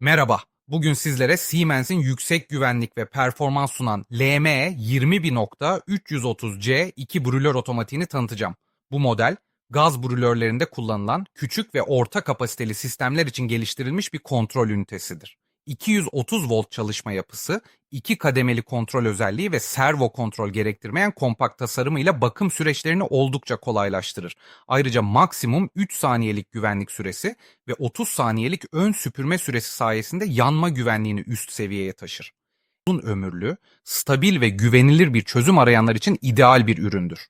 Merhaba, bugün sizlere Siemens'in yüksek güvenlik ve performans sunan LM21330C 2 brülör otomatiğini tanıtacağım. Bu model, gaz brülörlerinde kullanılan küçük ve orta kapasiteli sistemler için geliştirilmiş bir kontrol ünitesidir. 230 volt çalışma yapısı, 2 kademeli kontrol özelliği ve servo kontrol gerektirmeyen kompakt tasarımıyla bakım süreçlerini oldukça kolaylaştırır. Ayrıca maksimum 3 saniyelik güvenlik süresi ve 30 saniyelik ön süpürme süresi sayesinde yanma güvenliğini üst seviyeye taşır. Uzun ömürlü, stabil ve güvenilir bir çözüm arayanlar için ideal bir üründür.